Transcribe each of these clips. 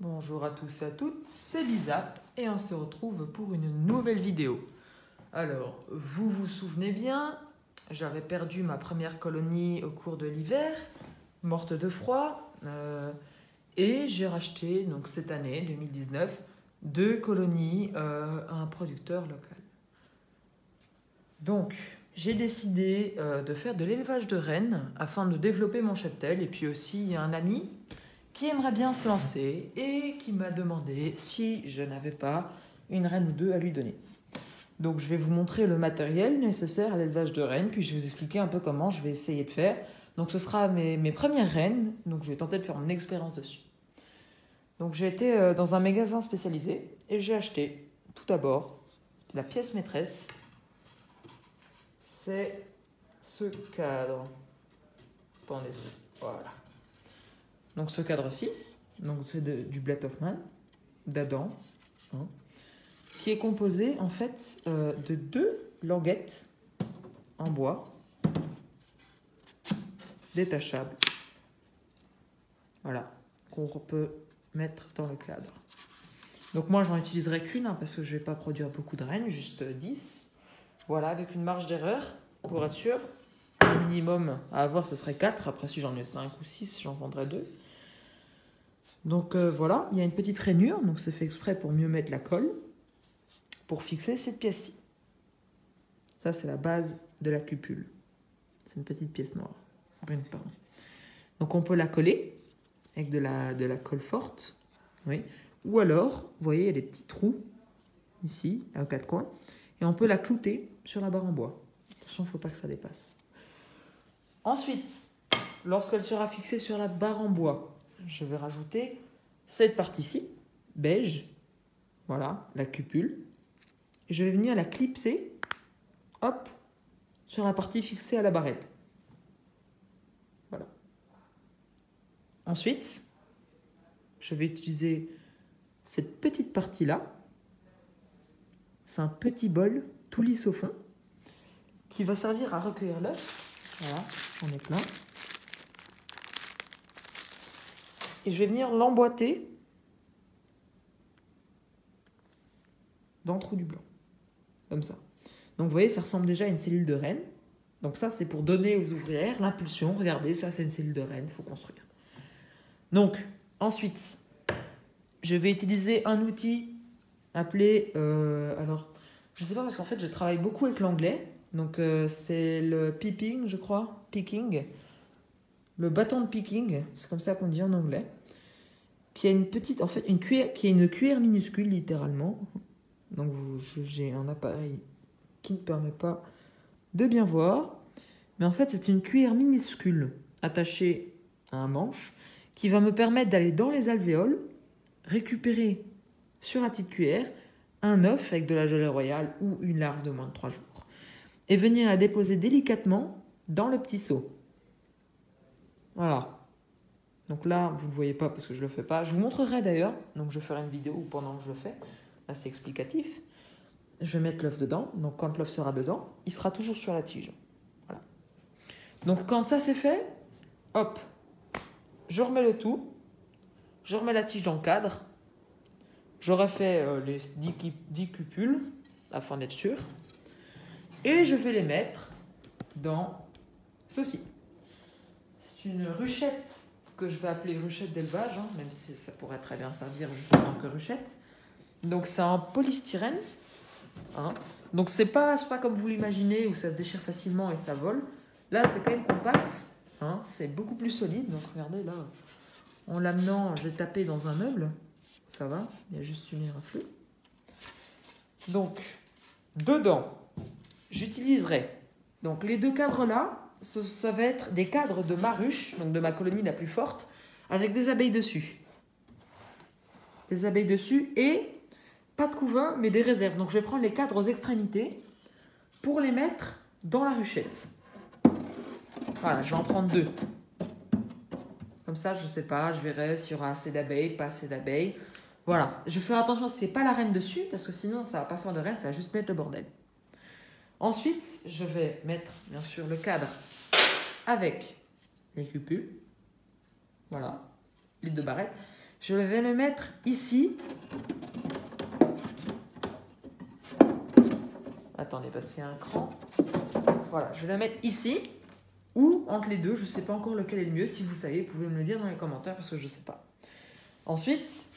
Bonjour à tous et à toutes, c'est Lisa et on se retrouve pour une nouvelle vidéo. Alors, vous vous souvenez bien, j'avais perdu ma première colonie au cours de l'hiver, morte de froid, et j'ai racheté donc cette année, 2019, 2 colonies à un producteur local. Donc, j'ai décidé de faire de l'élevage de rennes afin de développer mon cheptel, et puis aussi il y a un ami qui aimerait bien se lancer et qui m'a demandé si je n'avais pas une reine ou deux à lui donner. Donc je vais vous montrer le matériel nécessaire à l'élevage de rennes, puis je vais vous expliquer un peu comment je vais essayer de faire. Donc ce sera mes premières rennes, donc je vais tenter de faire mon expérience dessus. Donc j'ai été dans un magasin spécialisé et j'ai acheté tout d'abord la pièce maîtresse, c'est ce cadre. Attendez, voilà. Donc ce cadre-ci, donc c'est du Blatt Hoffmann, d'Adam, hein, qui est composé en fait de 2 languettes en bois détachables. Voilà, qu'on peut mettre dans le cadre. Donc moi j'en utiliserai qu'une parce que je ne vais pas produire beaucoup de rennes, juste 10. Voilà, avec une marge d'erreur pour être sûr. Le minimum à avoir ce serait 4. Après si j'en ai 5 ou 6, j'en vendrai 2. Donc voilà, il y a une petite rainure, donc c'est fait exprès pour mieux mettre la colle, pour fixer cette pièce-ci. Ça, c'est la base de la cupule. C'est une petite pièce noire. Pardon. Donc on peut la coller avec de la colle forte. Oui. Ou alors, vous voyez, il y a des petits trous, ici, aux 4 coins, et on peut la clouter sur la barre en bois. Attention, il ne faut pas que ça dépasse. Ensuite, lorsqu'elle sera fixée sur la barre en bois, je vais rajouter cette partie-ci, beige, voilà, la cupule. Et je vais venir la clipser, hop, sur la partie fixée à la barrette. Voilà. Ensuite, je vais utiliser cette petite partie-là. C'est un petit bol tout lisse au fond qui va servir à recueillir l'œuf. Voilà, j'en ai plein. Et je vais venir l'emboîter dans le trou du blanc. Comme ça. Donc vous voyez, ça ressemble déjà à une cellule de reine. Donc ça, c'est pour donner aux ouvrières l'impulsion. Regardez, ça c'est une cellule de reine, il faut construire. Donc, ensuite, je vais utiliser un outil appelé... alors, je ne sais pas parce qu'en fait, je travaille beaucoup avec l'anglais. Donc c'est le piping, je crois. Picking. Le bâton de picking, c'est comme ça qu'on dit en anglais. Qui a une petite... En fait, une cuillère, qui est une cuillère minuscule, littéralement. Donc j'ai un appareil qui ne permet pas de bien voir. Mais en fait, c'est une cuillère minuscule attachée à un manche qui va me permettre d'aller dans les alvéoles, récupérer sur la petite cuillère un œuf avec de la gelée royale ou une larve de moins de 3 jours et venir la déposer délicatement dans le petit seau. Voilà. Donc là, vous ne le voyez pas parce que je ne le fais pas. Je vous montrerai d'ailleurs. Donc je ferai une vidéo pendant que je le fais. Là, c'est explicatif. Je vais mettre l'œuf dedans. Donc quand l'œuf sera dedans, il sera toujours sur la tige. Voilà. Donc quand ça c'est fait, hop, je remets le tout. Je remets la tige dans le cadre. J'aurai fait les 10 cupules afin d'être sûr. Et je vais les mettre dans ceci. C'est une ruchette que je vais appeler ruchette d'élevage, hein, même si ça pourrait très bien servir juste en tant que ruchette. Donc c'est en polystyrène. Hein. Donc c'est pas comme vous l'imaginez où ça se déchire facilement et ça vole. Là c'est quand même compact. Hein, c'est beaucoup plus solide. Donc regardez là, en l'amenant, je vais taper dans un meuble. Ça va, il y a juste une éraflure. Donc dedans, j'utiliserai donc les 2 cadres là. Ça va être des cadres de ma ruche, donc de ma colonie la plus forte, avec des abeilles dessus. Des abeilles dessus et pas de couvain, mais des réserves. Donc je vais prendre les cadres aux extrémités pour les mettre dans la ruchette. Voilà, je vais en prendre 2. Comme ça, je ne sais pas, je verrai s'il y aura assez d'abeilles, pas assez d'abeilles. Voilà, je vais faire attention si ce n'est pas la reine dessus, parce que sinon ça ne va pas faire de reine, ça va juste mettre le bordel. Ensuite, je vais mettre, bien sûr, le cadre avec les cupules. Voilà, les 2 barrettes. Je vais le mettre ici. Attendez, parce qu'il y a un cran. Voilà, je vais la mettre ici ou entre les deux. Je ne sais pas encore lequel est le mieux. Si vous savez, vous pouvez me le dire dans les commentaires parce que je ne sais pas. Ensuite,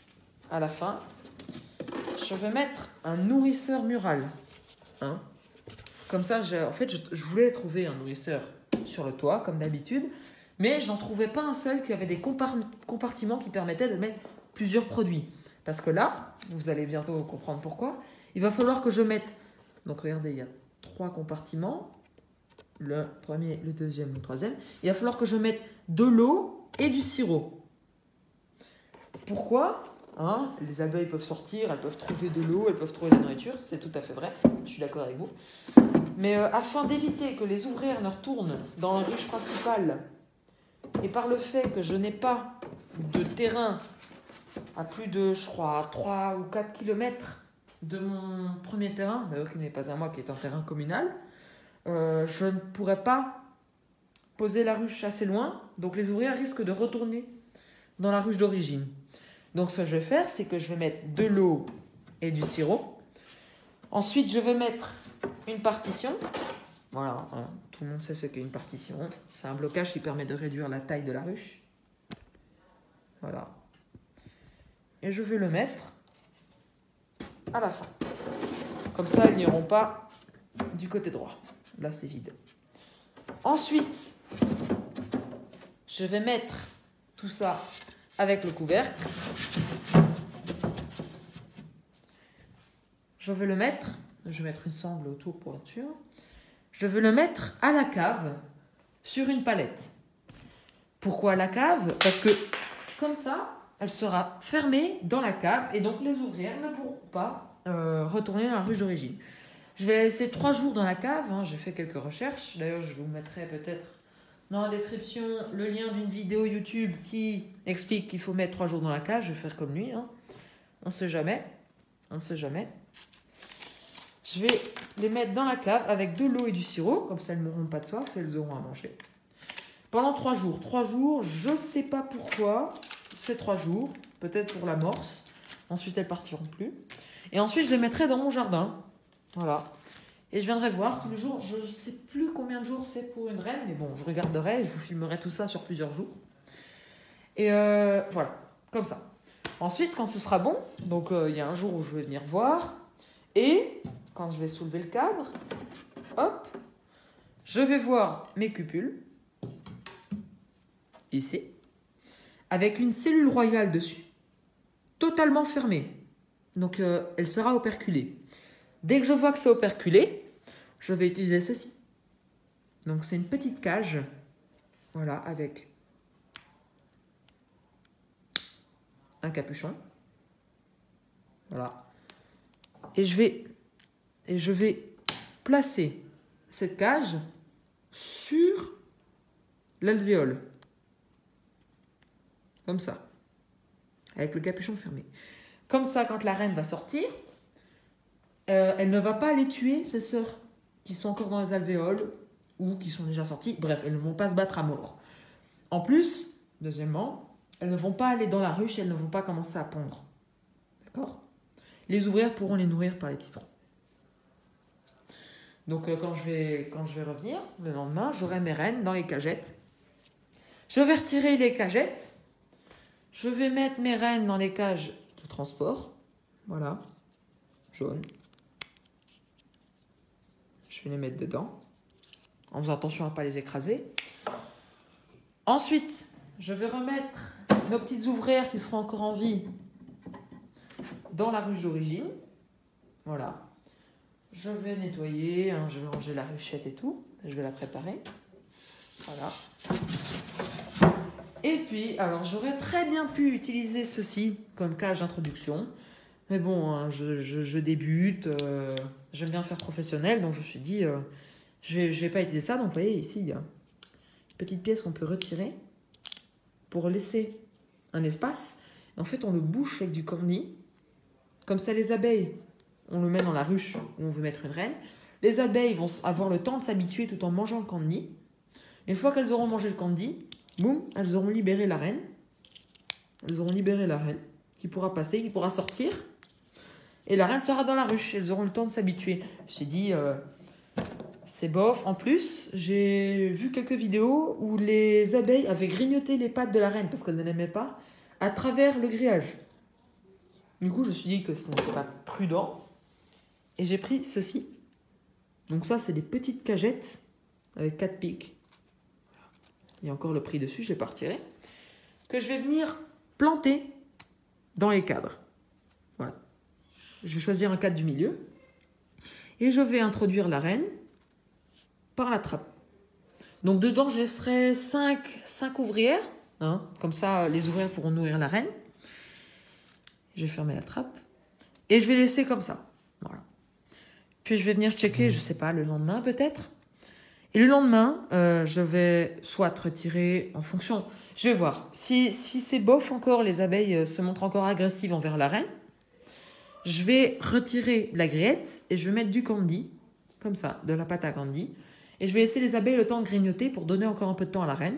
à la fin, je vais mettre un nourrisseur mural. Hein. Comme ça, en fait, je voulais trouver un nourrisseur sur le toit, comme d'habitude. Mais je n'en trouvais pas un seul qui avait des compartiments qui permettaient de mettre plusieurs produits. Parce que là, vous allez bientôt comprendre pourquoi, il va falloir que je mette... Donc regardez, il y a 3 compartiments. Le premier, le deuxième, le troisième. Il va falloir que je mette de l'eau et du sirop. Pourquoi ? Hein, les abeilles peuvent sortir, elles peuvent trouver de l'eau, elles peuvent trouver de la nourriture. C'est tout à fait vrai, je suis d'accord avec vous. Mais afin d'éviter que les ouvrières ne retournent dans la ruche principale, et par le fait que je n'ai pas de terrain à plus de, je crois, 3 ou 4 km de mon premier terrain, d'ailleurs qui n'est pas à moi, qui est un terrain communal, je ne pourrais pas poser la ruche assez loin, donc les ouvrières risquent de retourner dans la ruche d'origine. Donc ce que je vais faire, c'est que je vais mettre de l'eau et du sirop. Ensuite, je vais mettre une partition. Voilà, hein, tout le monde sait ce qu'est une partition. C'est un blocage qui permet de réduire la taille de la ruche. Voilà. Et je vais le mettre à la fin. Comme ça, ils n'iront pas du côté droit. Là, c'est vide. Ensuite, je vais mettre tout ça avec le couvercle. Je vais mettre une sangle autour pour être sûr. Je vais le mettre à la cave sur une palette. Pourquoi à la cave ? Parce que comme ça, elle sera fermée dans la cave et donc les ouvrières ne pourront pas retourner dans la ruche d'origine. Je vais la laisser 3 jours dans la cave. Hein, j'ai fait quelques recherches. D'ailleurs, je vous mettrai peut-être dans la description le lien d'une vidéo YouTube qui explique qu'il faut mettre 3 jours dans la cave. Je vais faire comme lui. Hein. On ne sait jamais. On ne sait jamais. Je vais les mettre dans la cave avec de l'eau et du sirop. Comme ça, elles ne mourront pas de soif et elles auront à manger. Pendant 3 jours. 3 jours, je ne sais pas pourquoi. C'est 3 jours. Peut-être pour l'amorce. Ensuite, elles partiront plus. Et ensuite, je les mettrai dans mon jardin. Voilà. Et je viendrai voir tous les jours. Je ne sais plus combien de jours c'est pour une reine. Mais bon, je regarderai. Je vous filmerai tout ça sur plusieurs jours. Et voilà. Comme ça. Ensuite, quand ce sera bon, donc il y a un jour où je vais venir voir. Et quand je vais soulever le cadre, hop, je vais voir mes cupules, ici, avec une cellule royale dessus, totalement fermée. Donc elle sera operculée. Dès que je vois que c'est operculé, je vais utiliser ceci. Donc c'est une petite cage, voilà, avec un capuchon. Voilà. Et je vais placer cette cage sur l'alvéole. Comme ça. Avec le capuchon fermé. Comme ça, quand la reine va sortir, elle ne va pas aller tuer ses sœurs qui sont encore dans les alvéoles ou qui sont déjà sorties. Bref, elles ne vont pas se battre à mort. En plus, deuxièmement, elles ne vont pas aller dans la ruche et elles ne vont pas commencer à pondre. D'accord ? Les ouvrières pourront les nourrir par les petits trous. Donc quand je vais revenir, le lendemain, j'aurai mes reines dans les cagettes. Je vais retirer les cagettes. Je vais mettre mes reines dans les cages de transport. Voilà. Jaune. Je vais les mettre dedans. En faisant attention à ne pas les écraser. Ensuite, je vais remettre nos petites ouvrières qui seront encore en vie dans la ruche d'origine. Voilà. Je vais nettoyer, hein, je vais ranger la ruchette et tout. Je vais la préparer. Voilà. Et puis, alors j'aurais très bien pu utiliser ceci comme cage d'introduction. Mais bon, hein, je débute, j'aime bien faire professionnel. Donc je me suis dit, je vais pas utiliser ça. Donc vous voyez, ici, il y a une petite pièce qu'on peut retirer pour laisser un espace. Et en fait, on le bouche avec du cornis. Comme ça, les abeilles, on le met dans la ruche où on veut mettre une reine. Les abeilles vont avoir le temps de s'habituer tout en mangeant le candy. Une fois qu'elles auront mangé le candy, boum, elles auront libéré la reine. elles auront libéré la reine qui pourra passer, qui pourra sortir. Et la reine sera dans la ruche. Elles auront le temps de s'habituer. J'ai dit, c'est bof. En plus, j'ai vu quelques vidéos où les abeilles avaient grignoté les pattes de la reine parce qu'elles ne l'aimaient pas à travers le grillage. Du coup, je me suis dit que ce n'était pas prudent. Et j'ai pris ceci. Donc ça, c'est des petites cagettes avec 4 pics. Il y a encore le prix dessus, je ne l'ai pas retiré. Que je vais venir planter dans les cadres. Voilà. Je vais choisir un cadre du milieu. Et je vais introduire la reine par la trappe. Donc dedans, je laisserai 5 ouvrières. Hein, comme ça, les ouvrières pourront nourrir la reine. Je vais fermer la trappe. Et je vais laisser comme ça. Voilà. Puis je vais venir checker, je ne sais pas, le lendemain peut-être. Et le lendemain, je vais soit retirer en fonction... Je vais voir. Si c'est bof encore, les abeilles se montrent encore agressives envers la reine, je vais retirer la grillette et je vais mettre du candy, comme ça, de la pâte à candy. Et je vais laisser les abeilles le temps de grignoter pour donner encore un peu de temps à la reine.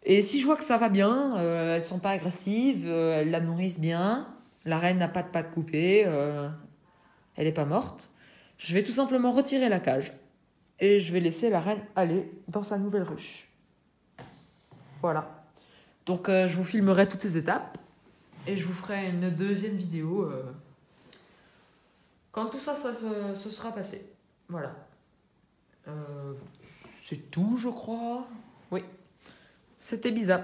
Et si je vois que ça va bien, elles ne sont pas agressives, elles la nourrissent bien, la reine n'a pas de pattes coupées, elle n'est pas morte, je vais tout simplement retirer la cage. Et je vais laisser la reine aller dans sa nouvelle ruche. Voilà. Donc, je vous filmerai toutes ces étapes. Et je vous ferai une deuxième vidéo quand tout ça se sera passé. Voilà. C'est tout, je crois. Oui. C'était bizarre.